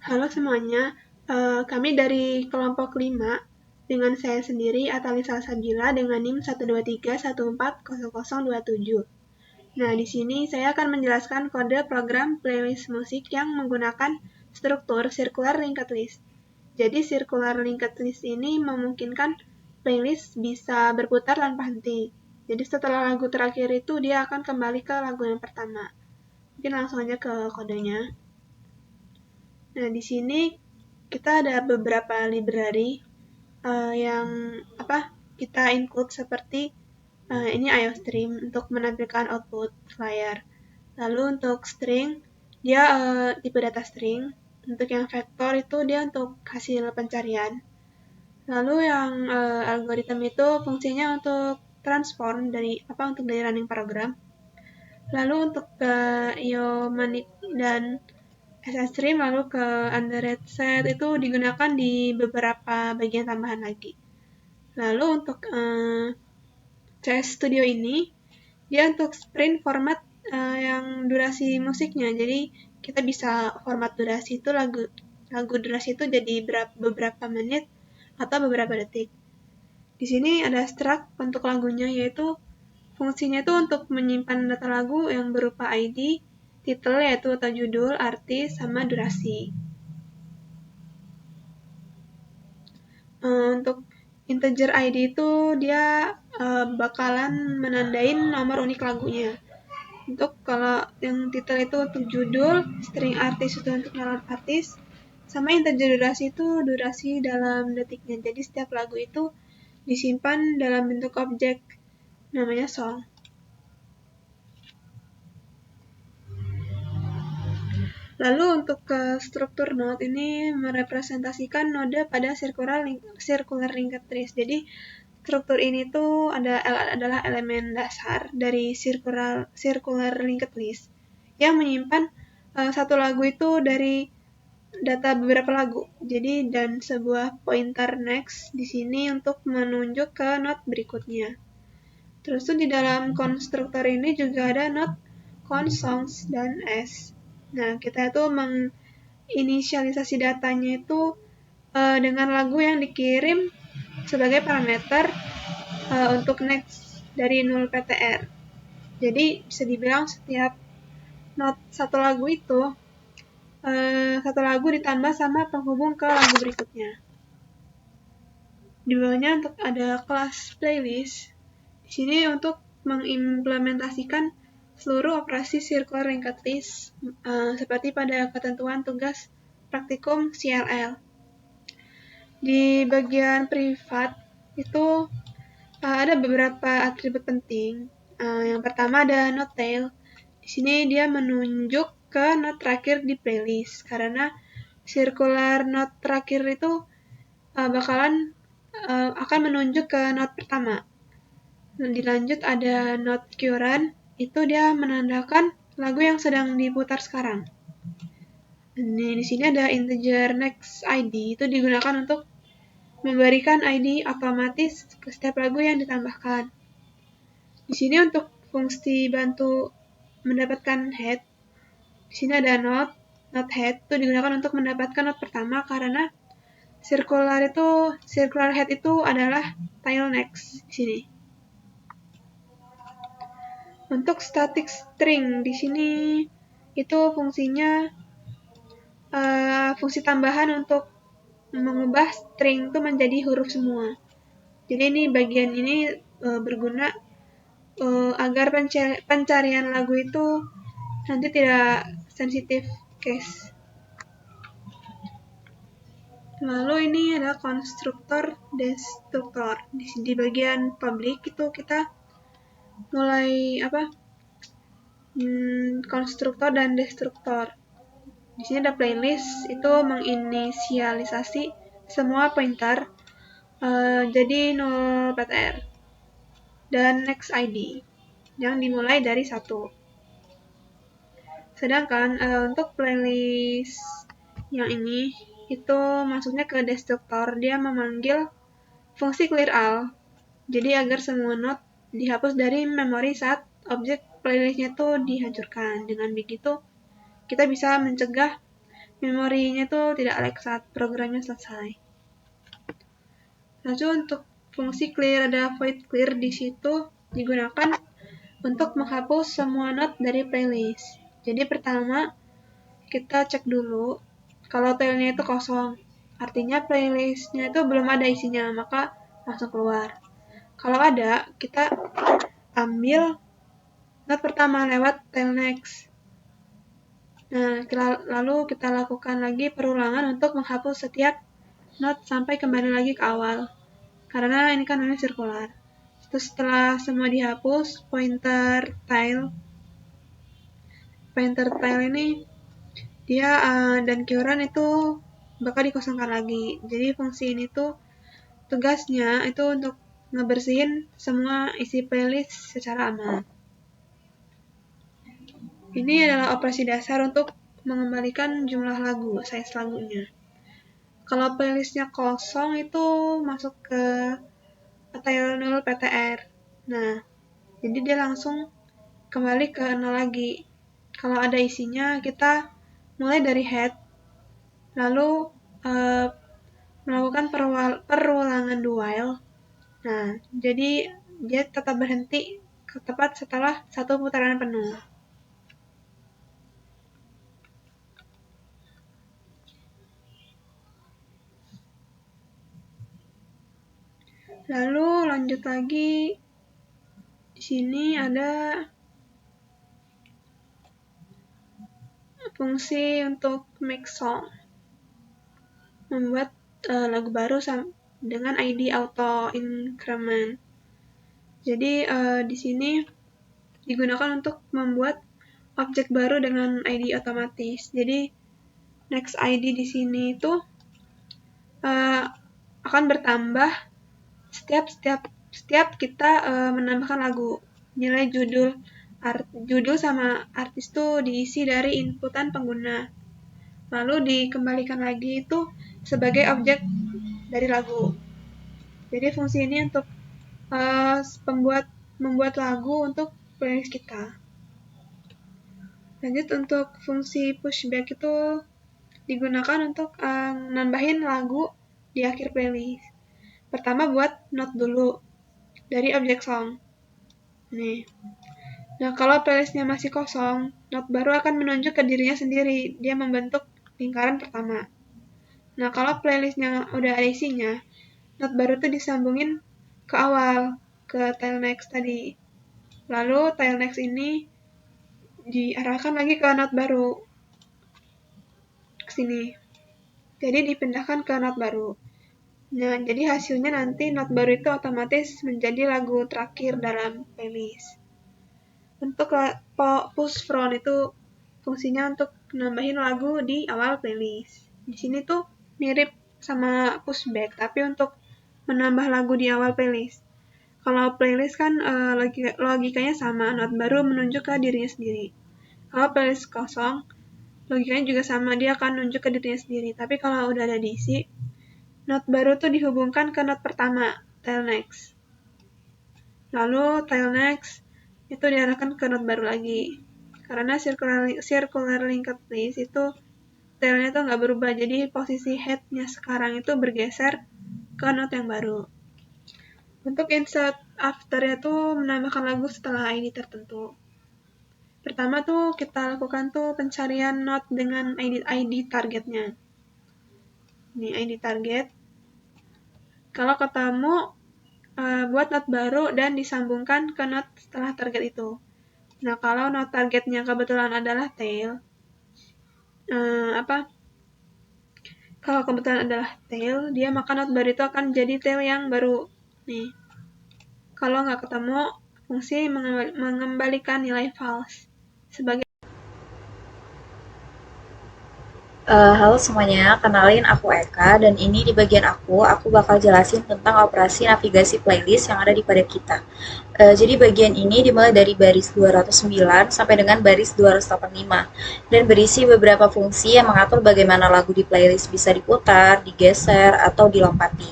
Halo semuanya, kami dari kelompok 5 dengan saya sendiri Atalisa Sabila dengan NIM 123140027. Nah, di sini saya akan menjelaskan kode program playlist musik yang menggunakan struktur circular linked list. Jadi circular linked list ini memungkinkan playlist bisa berputar tanpa henti. Jadi setelah lagu terakhir itu dia akan kembali ke lagu yang pertama. Mungkin langsung aja ke kodenya. Nah, di sini kita ada beberapa library yang kita include seperti ini IOStream untuk menampilkan output flyer. Lalu untuk string, dia tipe data string. Untuk yang vektor itu dia untuk hasil pencarian. Lalu yang algoritma itu fungsinya untuk transform untuk dari running program. Lalu untuk Iomanip dan SSStream lalu ke underrate set itu digunakan di beberapa bagian tambahan lagi. Lalu untuk CS Studio ini dia untuk sprint format yang durasi musiknya. Jadi kita bisa format durasi itu lagu durasi itu jadi beberapa menit atau beberapa detik. Di sini ada struct untuk lagunya, yaitu fungsinya itu untuk menyimpan data lagu yang berupa ID, title yaitu atau judul, artis, sama durasi. Untuk integer ID itu dia bakalan menandain nomor unik lagunya. Untuk kalau yang title itu untuk judul, string artis itu untuk nama artis, sama integer durasi itu durasi dalam detiknya. Jadi setiap lagu itu disimpan dalam bentuk objek namanya song. Lalu untuk struktur node ini merepresentasikan node pada circular linked list. Jadi struktur ini tuh adalah elemen dasar dari circular linked list yang menyimpan satu lagu itu dari data beberapa lagu. Jadi dan sebuah pointer next di sini untuk menunjuk ke node berikutnya. Terus tuh di dalam konstruktor ini juga ada node const songs dan s. Nah, kita itu menginisialisasi datanya itu dengan lagu yang dikirim sebagai parameter untuk next dari 0 PTR. Jadi bisa dibilang setiap not satu lagu itu satu lagu ditambah sama penghubung ke lagu berikutnya. Di bawahnya untuk ada kelas playlist. Di sini untuk mengimplementasikan seluruh operasi circular linked list seperti pada ketentuan tugas praktikum CLL. Di bagian privat itu ada beberapa atribut penting. Yang pertama ada node tail. Di sini dia menunjuk ke node terakhir di playlist karena circular node terakhir itu akan menunjuk ke node pertama. Dilanjut ada node current, itu dia menandakan lagu yang sedang diputar sekarang. Ini di sini ada integer next ID, itu digunakan untuk memberikan ID otomatis ke setiap lagu yang ditambahkan. Di sini untuk fungsi bantu mendapatkan head, di sini ada node head itu digunakan untuk mendapatkan node pertama karena circular head itu adalah tail next di sini. Untuk static string di sini itu fungsinya fungsi tambahan untuk mengubah string itu menjadi huruf semua. Jadi ini bagian ini berguna agar pencarian lagu itu nanti tidak sensitif case. Lalu ini ada konstruktor destruktor. Di bagian public itu kita mulai konstruktor dan destruktor. Di sini ada playlist itu menginisialisasi semua pointer jadi 0 PTR dan next ID yang dimulai dari 1. Sedangkan untuk playlist yang ini itu masuknya ke destruktor, dia memanggil fungsi clear all. Jadi agar semua node dihapus dari memori saat objek playlistnya itu dihancurkan. Dengan begitu kita bisa mencegah memorinya tuh tidak lag saat programnya selesai. Lalu untuk fungsi clear, ada void clear di situ digunakan untuk menghapus semua note dari playlist. Jadi pertama kita cek dulu kalau tailnya itu kosong, artinya playlistnya itu belum ada isinya, maka langsung keluar. Kalau ada, kita ambil note pertama lewat tail next. Nah, lalu kita lakukan lagi perulangan untuk menghapus setiap note sampai kembali lagi ke awal. Karena ini kan namanya sirkular. Terus setelah semua dihapus, pointer tile ini dia dan keywords itu bakal dikosongkan lagi. Jadi fungsi ini tuh tugasnya itu untuk ngebersihin semua isi playlist secara aman. Ini adalah operasi dasar untuk mengembalikan jumlah lagu, size lagunya. Kalau playlistnya kosong itu masuk ke tail 0 PTR. Nah, jadi dia langsung kembali ke 0 lagi. Kalau ada isinya, kita mulai dari head, lalu melakukan perulangan do while. Nah, jadi dia tetap berhenti tepat setelah satu putaran penuh. Lalu lanjut lagi, di sini ada fungsi untuk make song, membuat lagu baru dengan ID auto increment. Jadi di sini digunakan untuk membuat objek baru dengan ID otomatis. Jadi next ID di sini itu akan bertambah setiap kita menambahkan lagu. Nilai judul sama artis itu diisi dari inputan pengguna. Lalu dikembalikan lagi itu sebagai objek dari lagu. Jadi fungsi ini untuk membuat lagu untuk playlist kita. Lanjut untuk fungsi pushback itu digunakan untuk nambahin lagu di akhir playlist. Pertama buat note dulu dari objek song. Nih. Nah, kalau playlistnya masih kosong, note baru akan menunjuk ke dirinya sendiri. Dia membentuk lingkaran pertama. Nah, kalau playlistnya udah ada isinya, note baru itu disambungin ke awal, ke tail next tadi. Lalu tail next ini diarahkan lagi ke note baru. Ke sini. Jadi dipindahkan ke note baru. Nah, jadi hasilnya nanti note baru itu otomatis menjadi lagu terakhir dalam playlist. Untuk push front itu fungsinya untuk nambahin lagu di awal playlist. Di sini tuh mirip sama pushback, tapi untuk menambah lagu di awal playlist. Kalau playlist kan logikanya sama, note baru menunjuk ke dirinya sendiri. Kalau playlist kosong, logikanya juga sama, dia akan menunjuk ke dirinya sendiri. Tapi kalau udah ada diisi, note baru tuh dihubungkan ke note pertama, tail next. Lalu tail next itu diarahkan ke note baru lagi. Karena circular linked list itu tailnya tuh nggak berubah, jadi posisi headnya sekarang itu bergeser ke note yang baru. Untuk insert after-nya tuh menambahkan lagu setelah ID tertentu. Pertama tuh kita lakukan tuh pencarian note dengan ID targetnya. Ini ID target. Kalau ketemu, buat note baru dan disambungkan ke note setelah target itu. Nah, kalau note targetnya kebetulan adalah tail, kalau kebetulan adalah tail, dia maka note baru itu akan jadi tail yang baru. Nih, kalau nggak ketemu, fungsi mengembalikan nilai false sebagai Halo semuanya, kenalin aku Eka dan ini di bagian aku bakal jelasin tentang operasi navigasi playlist yang ada di pada kita. Jadi bagian ini dimulai dari baris 209 sampai dengan baris 285 dan berisi beberapa fungsi yang mengatur bagaimana lagu di playlist bisa diputar, digeser, atau dilompati.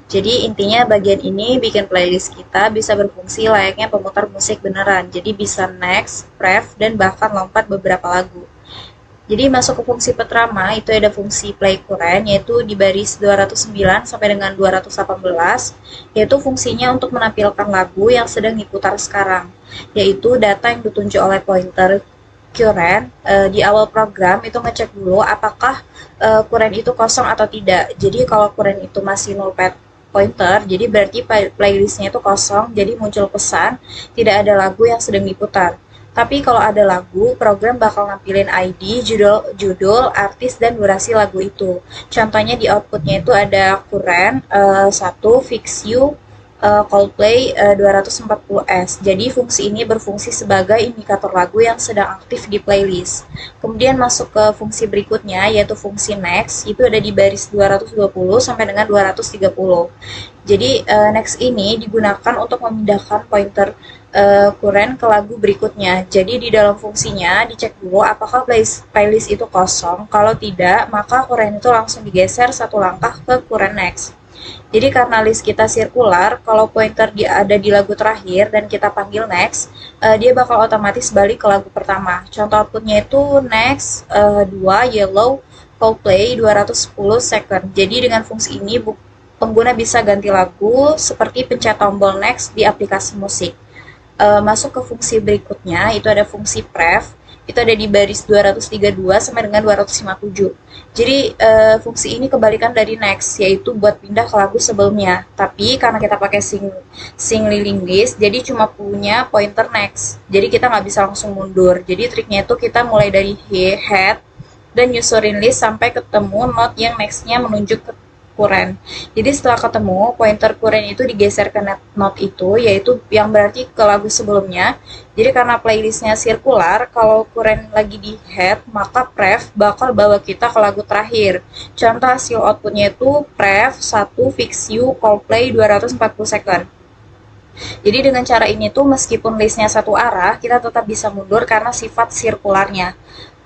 Jadi intinya bagian ini bikin playlist kita bisa berfungsi layaknya pemutar musik beneran. Jadi bisa next, ref, dan bahkan lompat beberapa lagu. Jadi masuk ke fungsi pertama itu ada fungsi play current yaitu di baris 209 sampai dengan 218 yaitu fungsinya untuk menampilkan lagu yang sedang diputar sekarang yaitu data yang ditunjuk oleh pointer current di awal program itu ngecek dulu apakah current itu kosong atau tidak. Jadi kalau current itu masih null pointer, jadi berarti playlistnya itu kosong, jadi muncul pesan tidak ada lagu yang sedang diputar. Tapi kalau ada lagu, program bakal nampilin ID, judul, artis, dan durasi lagu itu. Contohnya di outputnya itu ada current, 1, fix you, Coldplay 240S. Jadi fungsi ini berfungsi sebagai indikator lagu yang sedang aktif di playlist. Kemudian masuk ke fungsi berikutnya yaitu fungsi next, itu ada di baris 220 sampai dengan 230. Jadi next ini digunakan untuk memindahkan pointer current ke lagu berikutnya. Jadi di dalam fungsinya dicek dulu apakah playlist itu kosong. Kalau tidak, maka current itu langsung digeser satu langkah ke current next. Jadi karena list kita sirkular, kalau pointer dia ada di lagu terakhir dan kita panggil next, dia bakal otomatis balik ke lagu pertama. Contoh outputnya itu next 2 yellow Coldplay 210 second. Jadi dengan fungsi ini pengguna bisa ganti lagu seperti pencet tombol next di aplikasi musik. Masuk ke fungsi berikutnya, itu ada fungsi pref, itu ada di baris 232 sampai dengan 257. Jadi fungsi ini kebalikan dari next, yaitu buat pindah ke lagu sebelumnya. Tapi karena kita pakai sing liling list, jadi cuma punya pointer next. Jadi kita nggak bisa langsung mundur. Jadi triknya itu kita mulai dari head dan nyusurin list sampai ketemu note yang nextnya menunjuk ke current. Jadi setelah ketemu, pointer current itu digeser ke note itu, yaitu yang berarti ke lagu sebelumnya. Jadi karena playlistnya sirkular, kalau current lagi di head, maka pref bakal bawa kita ke lagu terakhir. Contoh hasil outputnya itu pref 1 fix you Coldplay 240 second. Jadi dengan cara ini tuh meskipun listnya satu arah, kita tetap bisa mundur karena sifat sirkularnya.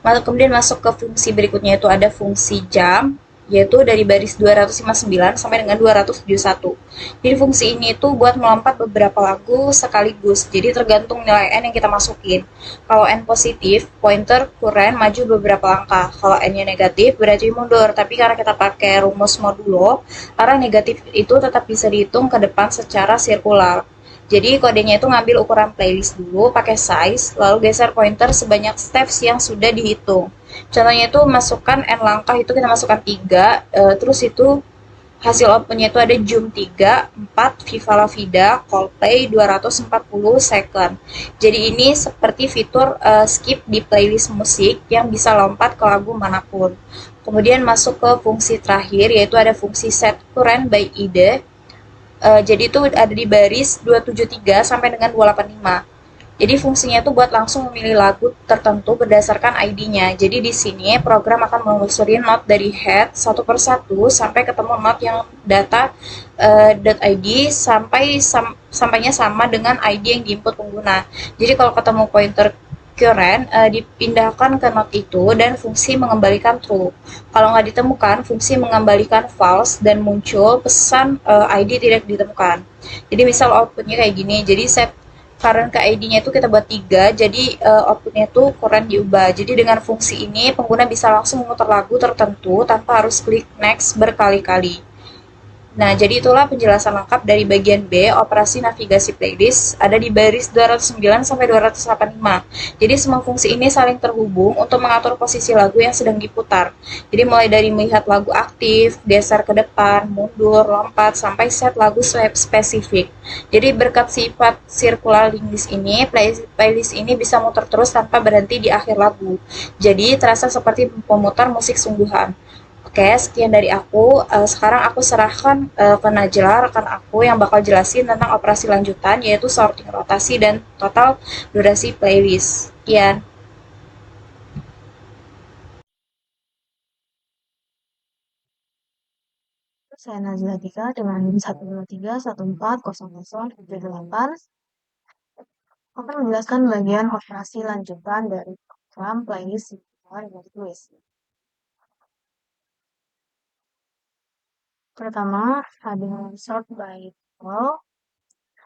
Kemudian masuk ke fungsi berikutnya itu ada fungsi jump, yaitu dari baris 259 sampai dengan 271. Jadi fungsi ini tuh buat melompat beberapa lagu sekaligus. Jadi tergantung nilai N yang kita masukin. Kalau N positif, pointer current maju beberapa langkah. Kalau N-nya negatif, berarti mundur. Tapi karena kita pakai rumus modulo, arah negatif itu tetap bisa dihitung ke depan secara sirkular. Jadi kodenya itu ngambil ukuran playlist dulu, pakai size, lalu geser pointer sebanyak steps yang sudah dihitung. Contohnya itu masukkan n langkah itu kita masukkan 3, terus itu hasil outputnya itu ada Jum 3, 4, Viva La Vida, Coldplay 240 second. Jadi ini seperti fitur skip di playlist musik yang bisa lompat ke lagu manapun. Kemudian masuk ke fungsi terakhir yaitu ada fungsi set current by ide. Jadi itu ada di baris 273 sampai dengan 285. Jadi fungsinya itu buat langsung memilih lagu tertentu berdasarkan ID-nya. Jadi di sini program akan menelusuri not dari head satu persatu sampai ketemu not yang data .id sampainya sama dengan ID yang diinput pengguna. Jadi kalau ketemu pointer current dipindahkan ke not itu dan fungsi mengembalikan true. Kalau nggak ditemukan, fungsi mengembalikan false dan muncul pesan ID tidak ditemukan. Jadi misal outputnya kayak gini, jadi set current ke ID-nya itu kita buat 3, jadi outputnya itu current diubah. Jadi dengan fungsi ini pengguna bisa langsung memutar lagu tertentu tanpa harus klik next berkali-kali. Nah, jadi itulah penjelasan lengkap dari bagian B, operasi navigasi playlist, ada di baris 209 sampai 285. Jadi semua fungsi ini saling terhubung untuk mengatur posisi lagu yang sedang diputar. Jadi mulai dari melihat lagu aktif, geser ke depan, mundur, lompat, sampai set lagu spesifik. Jadi berkat sifat circular linguist ini, playlist ini bisa muter terus tanpa berhenti di akhir lagu. Jadi terasa seperti pemutar musik sungguhan. Oke, sekian dari aku. Sekarang aku serahkan ke Najla, rekan aku yang bakal jelasin tentang operasi lanjutan, yaitu sorting rotasi dan total durasi playlist. Sekian. Saya Nazila Tika dengan 123140078 akan menjelaskan bagian operasi lanjutan dari program playlist yang ditulis. Pertama, ada sort by title.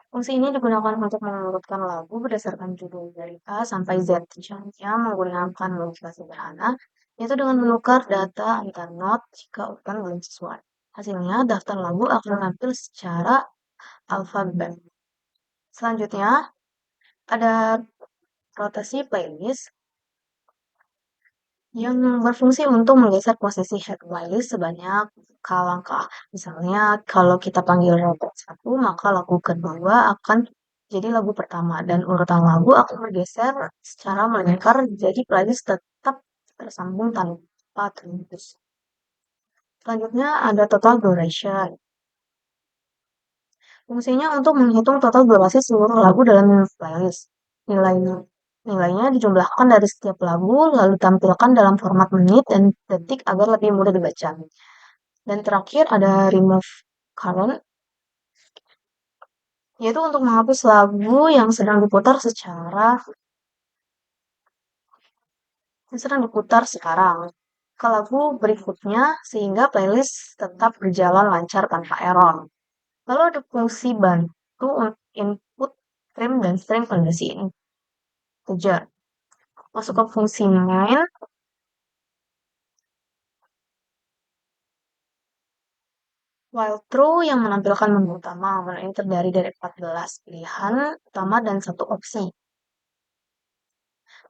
Fungsi ini digunakan untuk mengurutkan lagu berdasarkan judul dari A sampai Z. Contohnya menggunakan logika sederhana. yaitu dengan menukar data antar not jika urutan belum sesuai. Hasilnya, daftar lagu akan tampil secara alfabet. Selanjutnya, ada rotasi playlist yang berfungsi untuk menggeser posisi head playlist sebanyak k langkah. Misalnya, kalau kita panggil rotate 1, maka lagu kedua akan jadi lagu pertama, dan urutan lagu akan bergeser secara melingkar, jadi playlist tetap tersambung tanpa terputus. Selanjutnya, ada total duration. Fungsinya untuk menghitung total durasi seluruh lagu dalam playlist. Nilainya dijumlahkan dari setiap lagu, lalu tampilkan dalam format menit dan detik agar lebih mudah dibaca. Dan terakhir ada remove current, yaitu untuk menghapus lagu yang sedang diputar sekarang ke lagu berikutnya sehingga playlist tetap berjalan lancar tanpa error. Lalu ada fungsi bantu input, trim, dan string pada sini. Kejar. Masuk ke fungsi main. While true yang menampilkan menu utama. Menu ini terdiri dari 14 pilihan utama dan 1 opsi.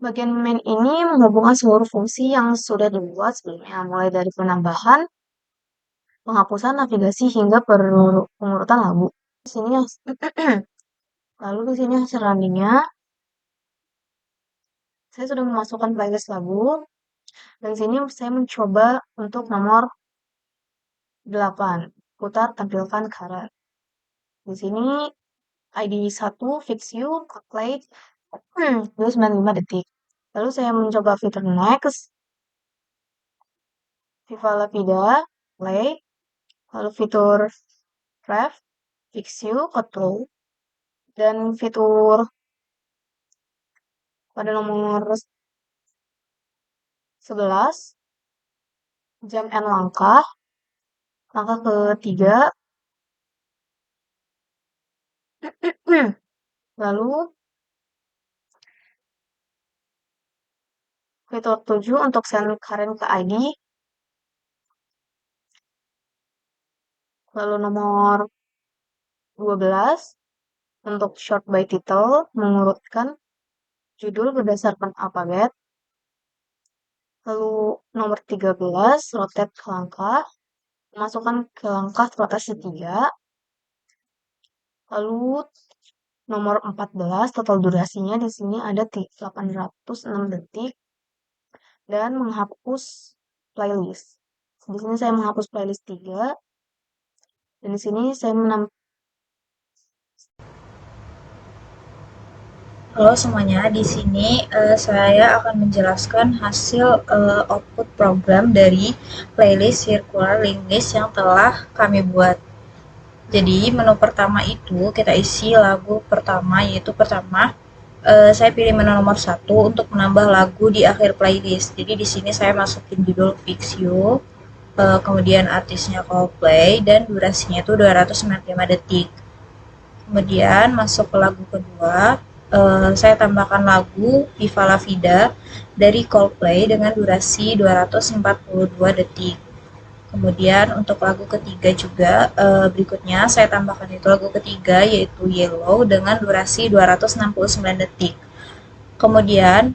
Bagian main ini menghubungkan seluruh fungsi yang sudah dibuat sebelumnya, mulai dari penambahan, penghapusan navigasi hingga pengurutan lagu. Lalu di sini hasil runningnya, saya sudah memasukkan playlist lagu, dan di sini saya mencoba untuk nomor 8, putar tampilkan current. Di sini ID 1 fix you play 95 detik. Lalu saya mencoba fitur next, Viva La Vida, play, lalu fitur ref, fix you, play, dan fitur pada nomor 11, jam and langkah ketiga, lalu fitur 7 untuk send current ke ID, lalu nomor 12 untuk short by title, mengurutkan judul berdasarkan alfabet, lalu nomor 13 rotate ke langkah, masukkan ke langkah rotasi 3, lalu nomor 14 total durasinya di sini ada 806 detik, dan menghapus playlist. Di sini saya menghapus playlist 3, dan di sini saya Halo semuanya, di sini saya akan menjelaskan hasil output program dari playlist circular linked list yang telah kami buat. Jadi menu pertama itu kita isi lagu pertama, yaitu saya pilih menu nomor 1 untuk menambah lagu di akhir playlist. Jadi di sini saya masukin judul Fix You, kemudian artisnya Coldplay, dan durasinya itu 295 detik. Kemudian masuk ke lagu kedua, saya tambahkan lagu Viva La Vida dari Coldplay dengan durasi 242 detik. Kemudian untuk lagu ketiga juga berikutnya saya tambahkan itu lagu ketiga yaitu Yellow dengan durasi 269 detik. Kemudian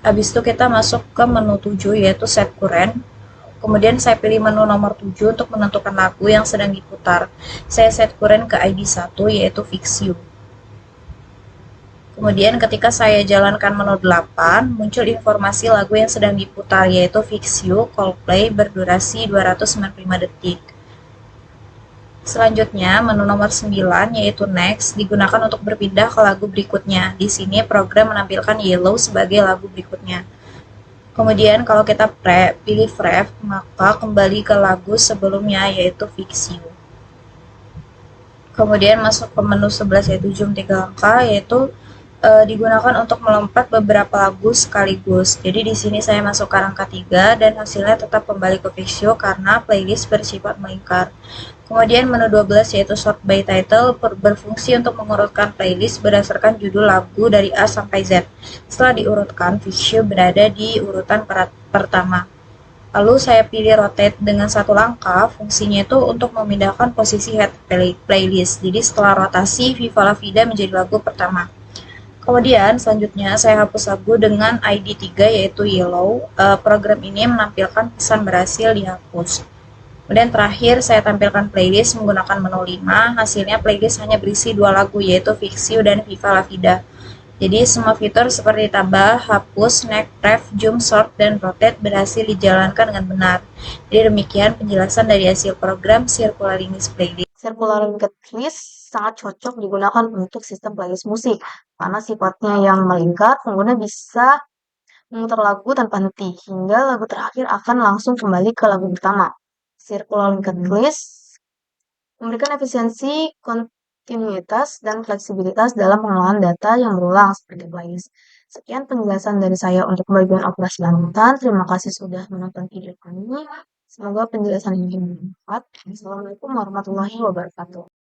habis itu kita masuk ke menu 7 yaitu Set Current. Kemudian saya pilih menu nomor 7 untuk menentukan lagu yang sedang diputar. Saya set current ke ID 1 yaitu Fix You. Kemudian ketika saya jalankan menu 8, muncul informasi lagu yang sedang diputar yaitu Fix You Coldplay berdurasi 295 detik. Selanjutnya, menu nomor 9 yaitu Next digunakan untuk berpindah ke lagu berikutnya. Di sini program menampilkan Yellow sebagai lagu berikutnya. Kemudian kalau kita pilih Ref, maka kembali ke lagu sebelumnya yaitu Fix You. Kemudian masuk ke menu 11 yaitu Jam 3 langkah, yaitu digunakan untuk melompat beberapa lagu sekaligus. Jadi di sini saya masukkan angka 3 dan hasilnya tetap kembali ke Fixio karena playlist bersifat melingkar. Kemudian menu 12 yaitu sort by title berfungsi untuk mengurutkan playlist berdasarkan judul lagu dari A sampai Z. Setelah diurutkan, Fixio berada di urutan pertama. Lalu saya pilih rotate dengan satu langkah, fungsinya itu untuk memindahkan posisi head playlist. Jadi setelah rotasi, Viva La Vida menjadi lagu pertama. Kemudian selanjutnya saya hapus lagu dengan ID 3 yaitu Yellow. Program ini menampilkan pesan berhasil dihapus. Kemudian terakhir saya tampilkan playlist menggunakan menu 5. Hasilnya playlist hanya berisi 2 lagu yaitu Fix You dan Viva La Vida. Jadi semua fitur seperti tambah, hapus, snack, ref, zoom, sort, dan rotate berhasil dijalankan dengan benar. Jadi demikian penjelasan dari hasil program Circular List Playlist. Circular linked list sangat cocok digunakan untuk sistem playlist musik karena sifatnya yang melingkar, pengguna bisa memutar lagu tanpa henti hingga lagu terakhir akan langsung kembali ke lagu pertama. Circular linked list memberikan efisiensi, kontinuitas, dan fleksibilitas dalam pengelolaan data yang berulang seperti playlist. Sekian penjelasan dari saya untuk bagian operasi lanjutan. Terima kasih sudah menonton video kami. Semoga penjelasan ini bermanfaat. Assalamualaikum warahmatullahi wabarakatuh.